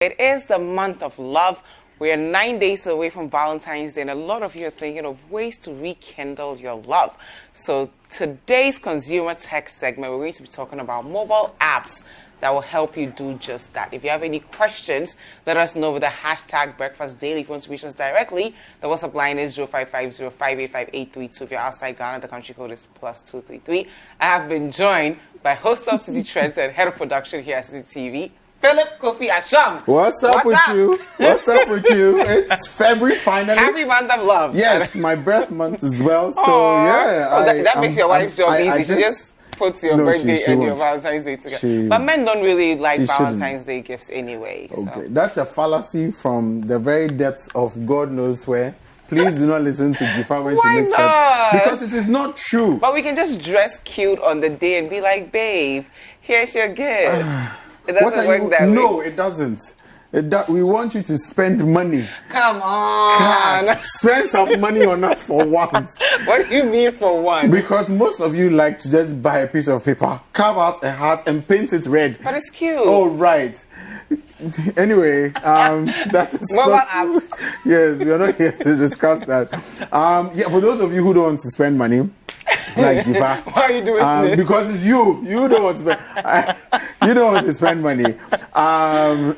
It is the month of love. We are 9 days away from Valentine's Day, and a lot of you are thinking of ways to rekindle your love. So today's consumer tech segment, we're going to be talking about mobile apps that will help you do just that. If you have any questions, let us know with the hashtag Breakfast Daily. If you want to reach us directly, the WhatsApp line is 0550-585-832. If you're outside Ghana, the country code is +233. I have been joined by host of Citi Trends and head of production here at Citi TV, Philip Ashon. What's up with you? What's up with you? It's February finally. Happy month of love. Yes, my birth month as well. So yeah, that makes your wife's job easy. She just puts your birthday and your Valentine's Day together. But men don't really like Valentine's Day gifts anyway. Okay, so. That's a fallacy from the very depths of God knows where. Please do not listen to Dziffa when she makes sense. Because it is not true. But we can just dress cute on the day and be like, babe, here's your gift. It doesn't work that way. No, it doesn't. We want you to spend money. Come on. Cash. Spend some money on us for once. What do you mean for once? Because most of you like to just buy a piece of paper, carve out a heart, and paint it red. But it's cute. Oh, right. Anyway, that is mobile app. Yes, we are not here to discuss that. For those of you who don't want to spend money, like Dziffa. Why are you doing this? Because it's you. You don't want to spend. You don't want to spend money.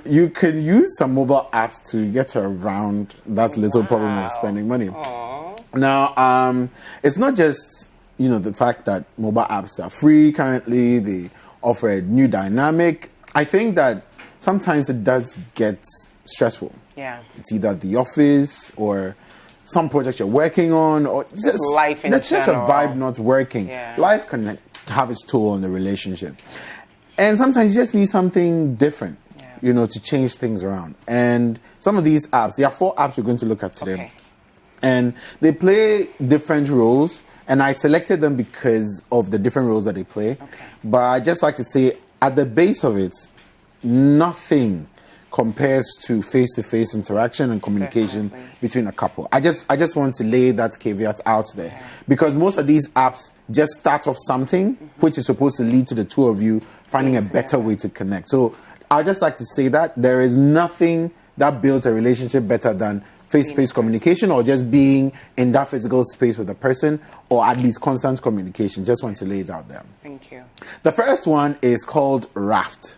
You can use some mobile apps to get around that little problem of spending money. Aww. Now, it's not just the fact that mobile apps are free currently. They offer a new dynamic. I think that sometimes it does get stressful. Yeah. It's either the office or some project you're working on, or just life in that's just a general. vibe not working. Yeah. Life can have its toll on the relationship, and sometimes you just need something different, to change things around. And some of these apps, there are 4 apps we're going to look at today, and they play different roles. And I selected them because of the different roles that they play. But I just like to say, at the base of it, nothing compares to face-to-face interaction and communication between a couple. I just want to lay that caveat out there, because most of these apps just start off something which is supposed to lead to the two of you finding a better way to connect. So I'd just like to say that there is nothing that builds a relationship better than face-to-face communication, or just being in that physical space with a person, or at least constant communication. Just want to lay it out there. Thank you. The first one is called Raft.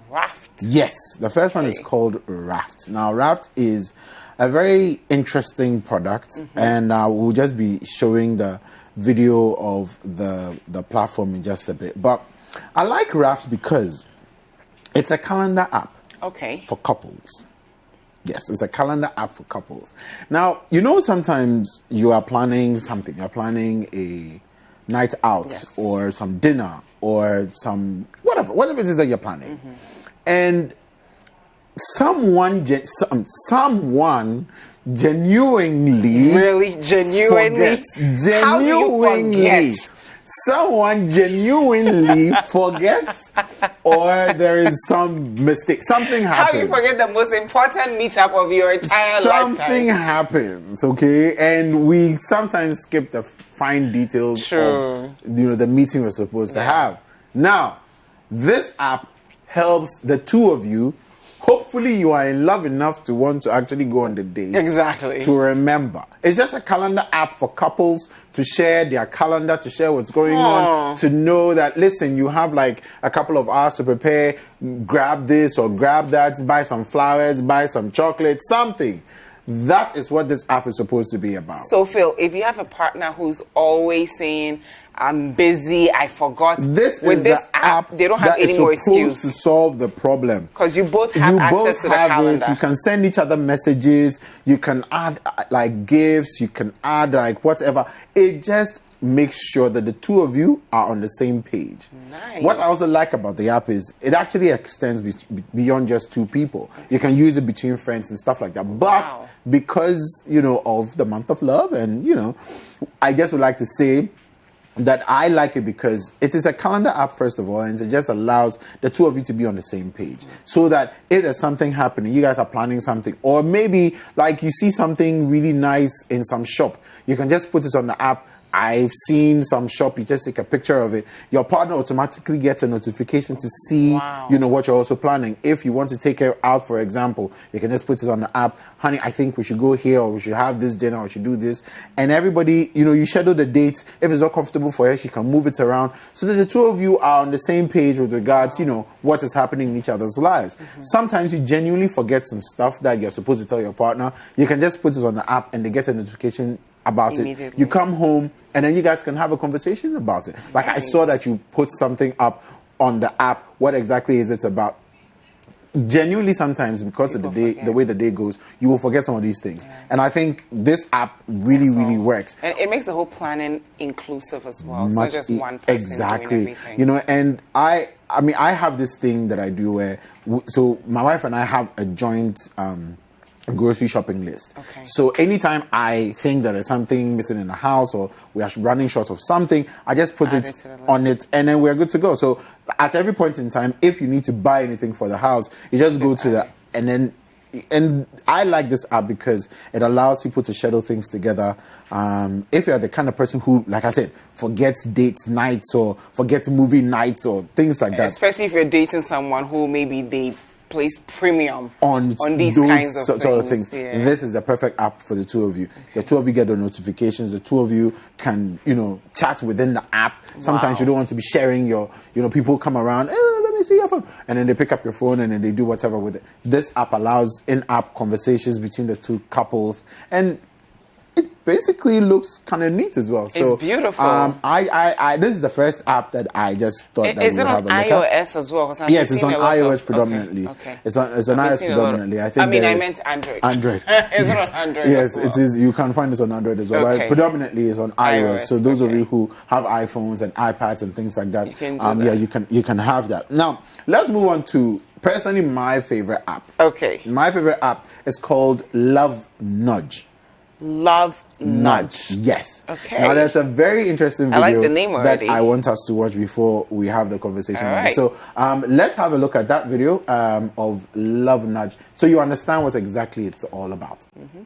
Raft? Yes, the first one is called Raft. Now, Raft is a very interesting product, and we'll just be showing the video of the platform in just a bit. But I like Raft because it's a calendar app for couples. Yes, it's a calendar app for couples. Now, sometimes you are planning something. You're planning a night out or some dinner or some whatever it is that you're planning. And someone genuinely forgets, or there is some mistake. Something happens. How do you forget the most important meetup of your entire lifetime? Something happens, okay? And we sometimes skip the fine details of the meeting we're supposed to have. Now, this app helps the two of you. Hopefully you are in love enough to want to actually go on the date. Exactly. To remember. It's just a calendar app for couples to share their calendar, to share what's going on, to know that, listen, you have like a couple of hours to prepare, grab this or grab that, buy some flowers, buy some chocolate, something. That is what this app is supposed to be about. So, Phil, if you have a partner who's always saying, I'm busy, I forgot. This app, they don't have any more excuse. Supposed to solve the problem. Because you both have access to the calendar. You can send each other messages. You can add like gifts. You can add like whatever. It just makes sure that the two of you are on the same page. Nice. What I also like about the app is it actually extends beyond just two people. You can use it between friends and stuff like that. But because, of the month of love, and, I just would like to say that I like it because it is a calendar app, first of all, and it just allows the two of you to be on the same page. So that if there's something happening, you guys are planning something, or maybe like you see something really nice in some shop, you can just put it on the app, I've seen some shop, you just take a picture of it. Your partner automatically gets a notification to see, what you're also planning. If you want to take her out, for example, you can just put it on the app. Honey, I think we should go here, or we should have this dinner, or we should do this. And everybody, you schedule the dates. If it's not comfortable for her, she can move it around so that the two of you are on the same page with regards, what is happening in each other's lives. Sometimes you genuinely forget some stuff that you're supposed to tell your partner. You can just put it on the app and they get a notification about it. You come home and then you guys can have a conversation about it. Like, I saw that you put something up on the app. What exactly is it about? Genuinely, sometimes because of the way the day goes, you will forget some of these things. And I think this app really works. And it makes the whole planning inclusive as well. It's not just one person doing everything. And I have this thing that I do where, so my wife and I have a joint grocery shopping list. Okay. So anytime I think that there's something missing in the house or we are running short of something, I just put it on it and then we're good to go. So at every point in time, if you need to buy anything for the house, you just go to and I like this app because it allows people to schedule things together. If you're the kind of person who, like I said, forgets dates nights or forgets movie nights or things like that. Especially if you're dating someone who maybe they place premium on these those kinds of sort of things. Yeah. This is the perfect app for the two of you. The two of you get the notifications. The two of you can, chat within the app. Sometimes you don't want to be sharing your, people come around, let me see your phone. And then they pick up your phone and then they do whatever with it. This app allows in-app conversations between the two couples. And it basically looks kind of neat as well. So, it's beautiful. This is the first app that I just thought that we would have a look at. Is it on iOS as well? Yes, it's on iOS predominantly. Okay. It's on iOS predominantly. I meant Android. Android. Is it on Android? Yes, it is. You can find this on Android as well. Okay. But predominantly it's on iOS. So those of you who have iPhones and iPads and things like that, you can do that. you can have that. Now, let's move on to personally my favorite app. Okay. My favorite app is called Love Nudge. Love Nudge. Yes. Okay. Now there's a very interesting video I like the name already. that I want us to watch before we have the conversation. All right. So let's have a look at that video of Love Nudge so you understand what exactly it's all about. Mm-hmm.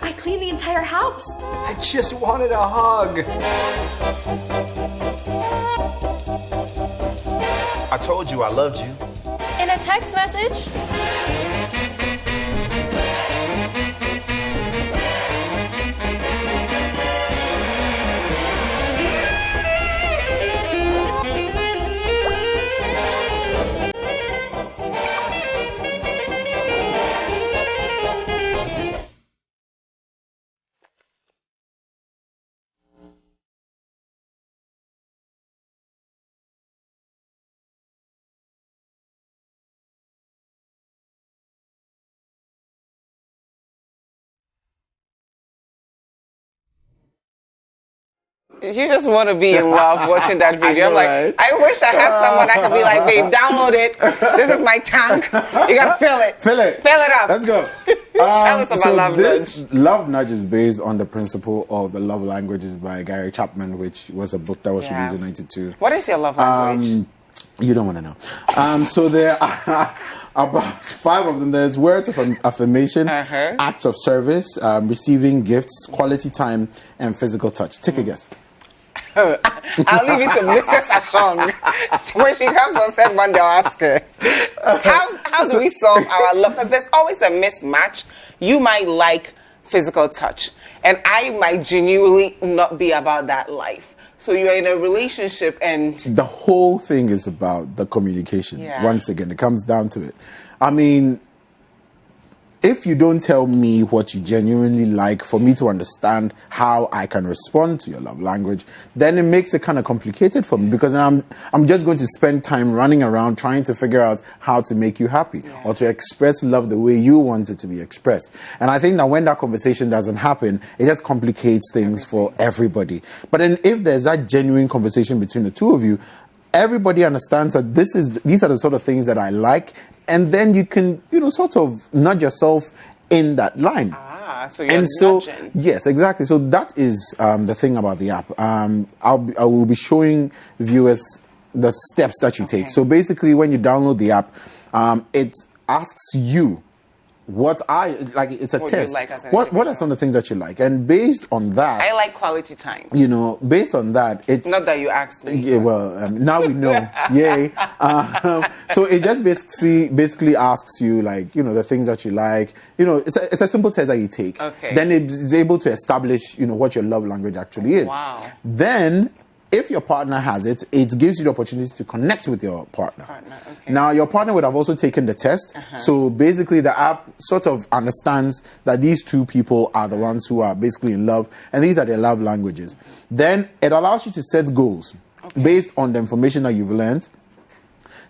I cleaned the entire house. I just wanted a hug. I told you I loved you. In a text message? You just want to be in love watching that video. I'm like, right? I wish I had someone I could be like, babe, download it. This is my tank. You got to fill it. Fill it. Fill it up. Let's go. Tell us about Love Nudge. Love Nudge is based on the principle of the love languages by Gary Chapman, which was a book that was released in 1992. What is your love language? You don't want to know. So there are about 5 of them. There's words of affirmation, acts of service, receiving gifts, quality time, and physical touch. Take a guess. I'll leave it to Mrs. Ashon. When she comes on set one day, I'll ask her. How do we solve our love? Because there's always a mismatch. You might like physical touch, and I might genuinely not be about that life. So you're in a relationship and... The whole thing is about the communication. Yeah. Once again, it comes down to it. I mean, if you don't tell me what you genuinely like for me to understand how I can respond to your love language, then it makes it kind of complicated for me, because I'm just going to spend time running around trying to figure out how to make you happy or to express love the way you want it to be expressed. And I think that when that conversation doesn't happen, it just complicates things for everybody. But then if there's that genuine conversation between the two of you, everybody understands that these are the sort of things that I like, and then you can, sort of nudge yourself in that line. So you're nudging. Yes, exactly. So that is the thing about the app. I will be showing viewers the steps that you take. So basically, when you download the app, it asks you it's a test. What are some of the things that you like? And based on that, I like quality time. Based on that, it's not that you asked me. Yeah, well, now we know. Yay! So it just basically asks you the things that you like. It's a simple test that you take. Okay. Then it's able to establish what your love language actually is. Wow. Then, if your partner has it, it gives you the opportunity to connect with your partner. Okay. Now, your partner would have also taken the test. So basically, the app sort of understands that these two people are the ones who are basically in love, and these are their love languages. Then it allows you to set goals based on the information that you've learned.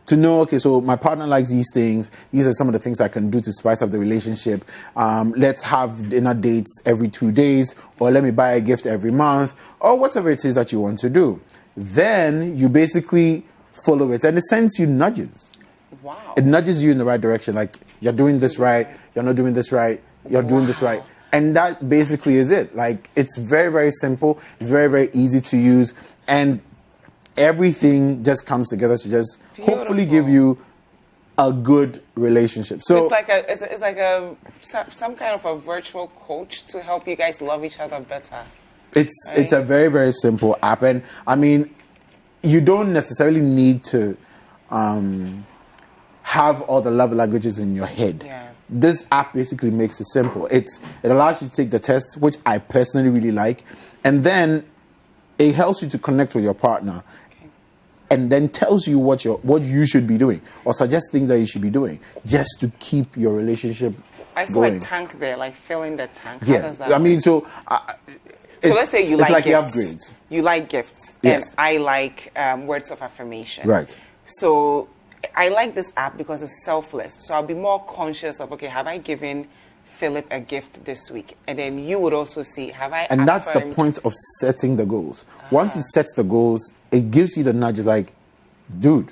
To know, okay, so my partner likes these things. These are some of the things I can do to spice up the relationship. Let's have dinner dates every 2 days, or let me buy a gift every month, or whatever it is that you want to do. Then you basically follow it, and it sends you nudges. Wow. It nudges you in the right direction, like you're doing this right, you're not doing this right, you're doing this right. And that basically is it. It's very, very simple. It's very, very easy to use. And everything just comes together to just hopefully give you a good relationship. So it's like some kind of a virtual coach to help you guys love each other better. It's a very, very simple app, and I mean, you don't necessarily need to have all the love languages in your head. Yeah. This app basically makes it simple. It allows you to take the test, which I personally really like, and then it helps you to connect with your partner, and then tells you what you should be doing, or suggests things that you should be doing, just to keep your relationship I saw going. a tank there, like filling the tank. Yeah, How does that I mean, work? so let's say you it's like you gifts. upgrades. You like gifts, Yes. and I like words of affirmation. Right. So I like this app because it's selfless. So I'll be more conscious of, okay, have I given Philip a gift this week? And then you would also see, have I And that's the affirmed- point of setting the goals. Once it sets the goals, it gives you the nudges like, dude,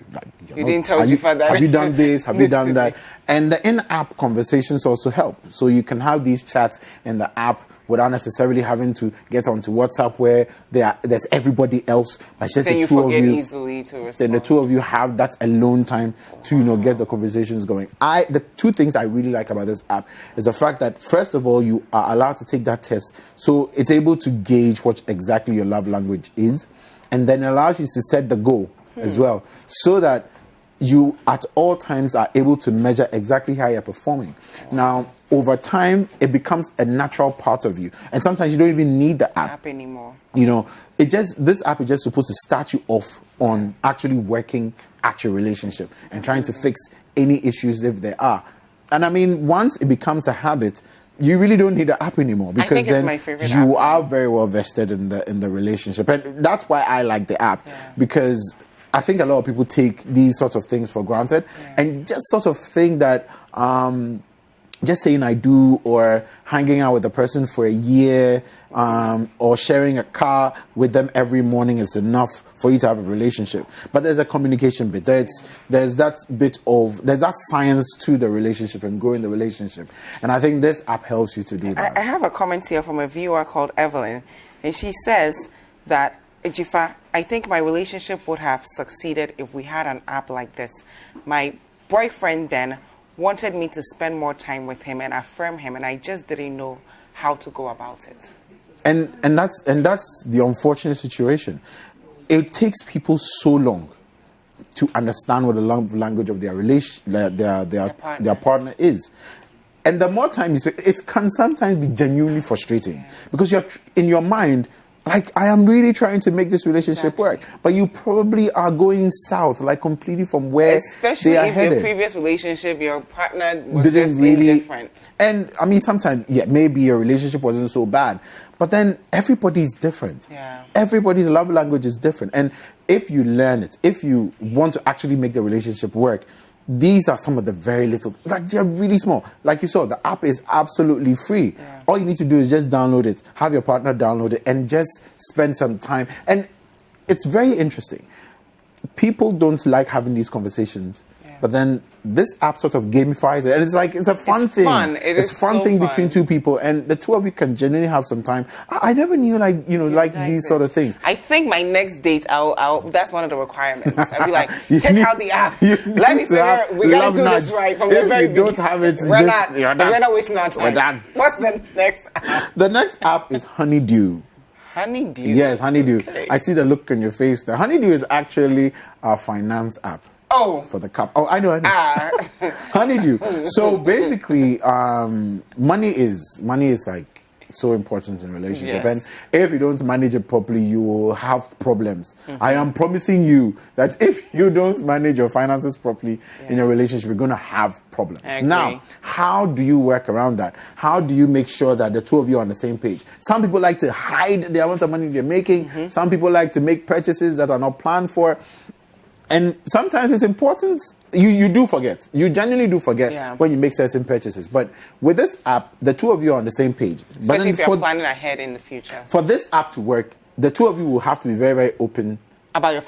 You didn't tell Dziffa that. Have you done this? Have you This done that? today. And the in-app conversations also help. So you can have these chats in the app without necessarily having to get onto WhatsApp where there's everybody else. It's just Then the you two of forget you. easily to respond. Then the two of you have that alone time to get the conversations going. The two things I really like about this app is the fact that, first of all, you are allowed to take that test, so it's able to gauge what exactly your love language is, and then allows you to set the goal as well, so that you at all times are able to measure exactly how you're performing. Now, over time, it becomes a natural part of you, and sometimes you don't even need the app anymore. This app is just supposed to start you off on actually working at your relationship and trying to fix any issues if there are. And I mean, once it becomes a habit, you really don't need the app anymore, because then you are very well vested in the relationship. And that's why I like the app, because I think a lot of people take these sorts of things for granted and just sort of think that just saying I do, or hanging out with a person for a year, or sharing a car with them every morning is enough for you to have a relationship. But there's a communication bit. There's that science to the relationship and growing the relationship. And I think this app helps you to do that. I have a comment here from a viewer called Evelyn, and she says that, Dziffa, I think my relationship would have succeeded if we had an app like this. My boyfriend then wanted me to spend more time with him and affirm him, and I just didn't know how to go about it. And that's the unfortunate situation. It takes people so long to understand what the love language of their their partner is. And the more time you spend, it can sometimes be genuinely frustrating, because you're in your mind, like, I am really trying to make this relationship work, but you probably are going south, like completely from where especially they are if headed. Your previous relationship, your partner was didn't just really indifferent. And I mean, sometimes maybe your relationship wasn't so bad, but then everybody's different. Everybody's love language is different, and if you learn it, if you want to actually make the relationship work, these are some of the very little, like, they're really small. Like you saw, the app is absolutely free. All you need to do is just download it, have your partner download it, and just spend some time. And it's very interesting. People don't like having these conversations But then this app sort of gamifies it, and it's like it's a fun thing. It's fun so thing fun. between two people, and the two of you can genuinely have some time. I never knew these sort of things. I think my next date, that's one of the requirements. I'll be like, You check need- out the app. you Let me need to figure have we gotta love do this nudge. right from If the very you don't beginning. have it, it's We're this- not. you're done. We're not wasting our time. We're done. What's the next app? The next app is Honeydew. Honeydew. Yes, Honeydew. Okay. I see the look on your face. The Honeydew is actually our finance app. Oh. For the cup. Oh, I know. Ah. Honeydew. So basically, money is like so important in a relationship, Yes. and if you don't manage it properly, you will have problems. I am promising you that if you don't manage your finances properly in your relationship, you're going to have problems. I agree. Now, how do you work around that? How do you make sure that the two of you are on the same page? Some people like to hide the amount of money they're making. Some people like to make purchases that are not planned for. And sometimes it's important, you do forget. You genuinely do forget when you make certain purchases. But with this app, the two of you are on the same page. Especially if you're planning ahead in the future. For this app to work, the two of you will have to be very, very open About your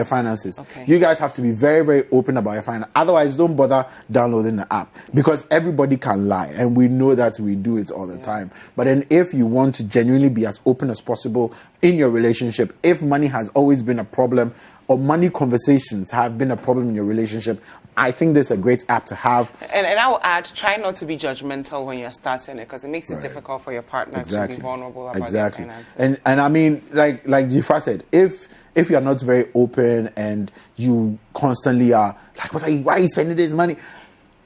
finances. Okay. You guys have to be very, very open about your finances. Otherwise, don't bother downloading the app, because everybody can lie, and we know that we do it all the time. But then if you want to genuinely be as open as possible in your relationship, if money has always been a problem or money conversations have been a problem in your relationship, I think this is a great app to have. And I will add, try not to be judgmental when you're starting it, because it makes it difficult for your partner to be vulnerable about their finances. And I mean, like Dziffa said, if you're not very open and you constantly are like, why are you spending this money?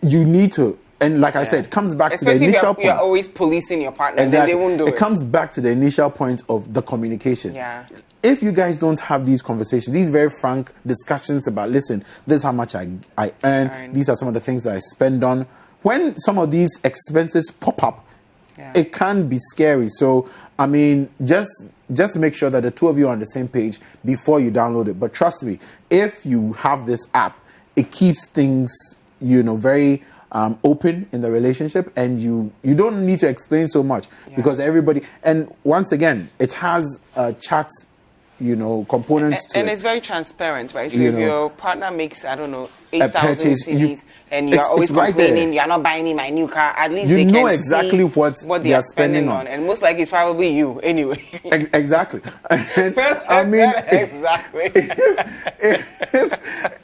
You need to. And like I said, it comes back to the initial point. You're always policing your partner, then they won't do it. It comes back to the initial point of the communication. Yeah. If you guys don't have these conversations, these very frank discussions about, listen, this is how much I earn, these are some of the things that I spend on. When some of these expenses pop up, it can be scary. So, I mean, just make sure that the two of you are on the same page before you download it. But trust me, if you have this app, it keeps things, very open in the relationship, and you don't need to explain so much because everybody. And once again, it has chat, components to it. And it's very transparent, right? So You if know, your partner makes, 8,000 purchase, CDs, and you're it's always right complaining, there. you're not buying me my new car, at least You they know can exactly see what they are spending on. And most likely it's probably you anyway. Exactly. And, I mean, exactly.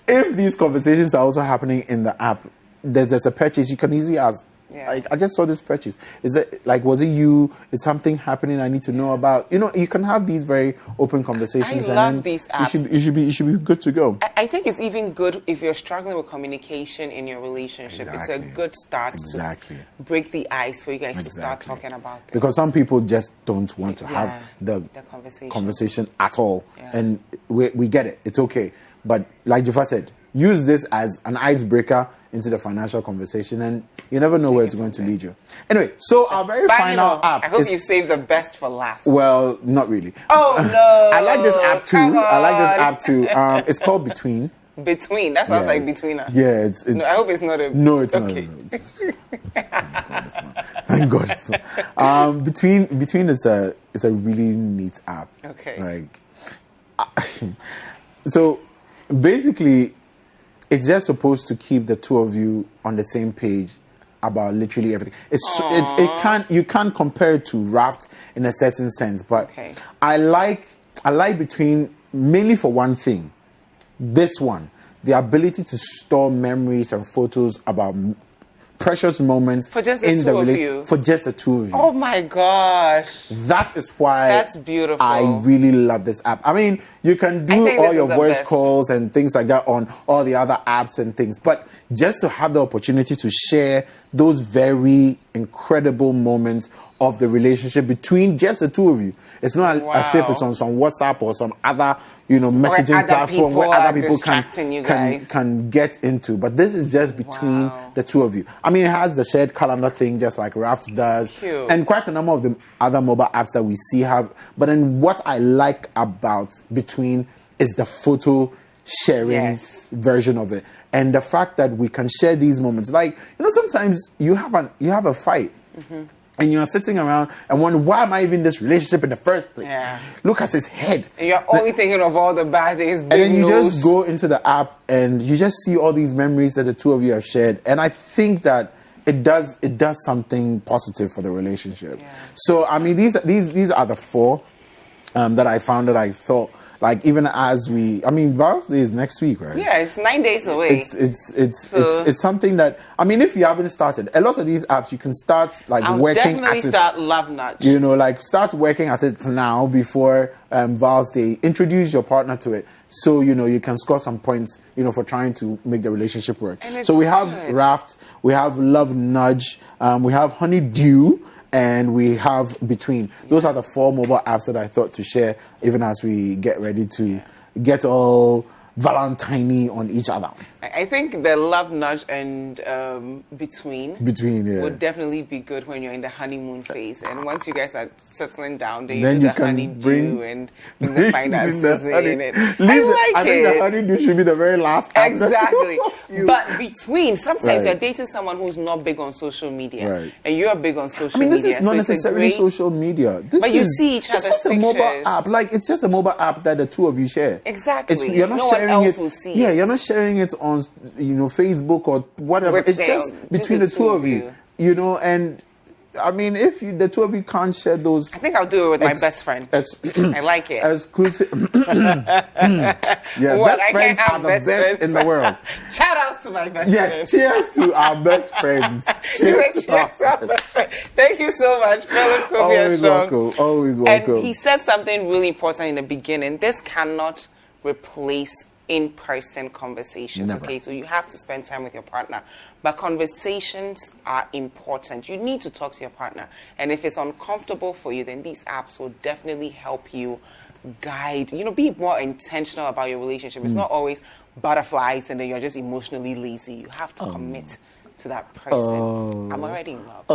if these conversations are also happening in the app, there's a purchase, you can easily ask, like, I just saw this purchase. Is it like, was it you? Is something happening I need to know about? You can have these very open conversations. I love these apps. You should be good to go. I think it's even good if you're struggling with communication in your relationship. Exactly. It's a good start to break the ice for you guys to start talking about things. Because some people just don't want to have the conversation at all. And we get it. It's okay. But like Dziffa said, use this as an icebreaker into the financial conversation, and you never know where it's going to lead you. Anyway, so our very final app. I hope you saved the best for last. Well, not really. Oh no! I like this app too. It's called Between. Between. That sounds like Between Us. Yeah, it's no, I hope it's not a. No, it's okay. not. Thank God it's not. Between is a really neat app. Okay. So basically, it's just supposed to keep the two of you on the same page about literally everything. You can't compare it to Raft in a certain sense, but I like Between mainly for one thing. This one, the ability to store memories and photos about precious moments for just the two of you. For just the two of you. Oh my gosh. That is why that's beautiful. I really love this app. I mean, you can do all your voice calls and things like that on all the other apps and things, but just to have the opportunity to share those very incredible moments of the relationship between just the two of you. It's not as if it's on some WhatsApp or some other, messaging platform where other people can get into. But this is just between the two of you. I mean, it has the shared calendar thing just like Raft does. And quite a number of the other mobile apps that we see have. But then what I like about Between is the photo sharing version of it. And the fact that we can share these moments. Like, sometimes you have a fight. And you're sitting around and wonder, why am I even in this relationship in the first place? Yeah. Look at his head. And you're only thinking of all the bad things. And then you just go into the app and you just see all these memories that the two of you have shared. And I think that it does something positive for the relationship. Yeah. So I mean, these are the 4 that I found that I thought, like, even as Valentine's Day is next week, right? Yeah, it's 9 days away. It's something that, I mean, if you haven't started, a lot of these apps you can start working at it. Definitely start Love Nudge. You know, like start working at it now before Val's Day. Introduce your partner to it, so you know you can score some points. You know, for trying to make the relationship work. So we have Raft, we have Love Nudge, we have Honeydew, and we have Between. Those are the 4 mobile apps that I thought to share, even as we get ready to get all Valentine on each other. I think the Love Nudge and Between would definitely be good when you're in the honeymoon phase. And once you guys are settling down, then you do the honeydew and bring the finances in. I think the honeydew should be the very last app. Exactly. But Between, sometimes you're dating someone who's not big on social media. And you're big on social media. This is not necessarily social media. You see each other's pictures. It's just a mobile app. Like, it's just a mobile app that the two of you share. Exactly. You're not sharing it. Yeah, you're not sharing it on Facebook or whatever. It's just between the two of you. You know, and I mean, if the two of you can't share those, I think I'll do it with my best friend. I like it. Exclusive. Best friends are the best in the world. Shout outs to my best friend. Yes, cheers to our best friends. Cheers to our best friend. Thank you so much, Philip Ashon. Always welcome. And he said something really important in the beginning. This cannot replace in-person conversations. Never. Okay, so you have to spend time with your partner, but conversations are important. You need to talk to your partner, and if it's uncomfortable for you, then these apps will definitely help you guide, be more intentional about your relationship. It's not always butterflies and then you're just emotionally lazy. You have to commit to that person. I'm already in love.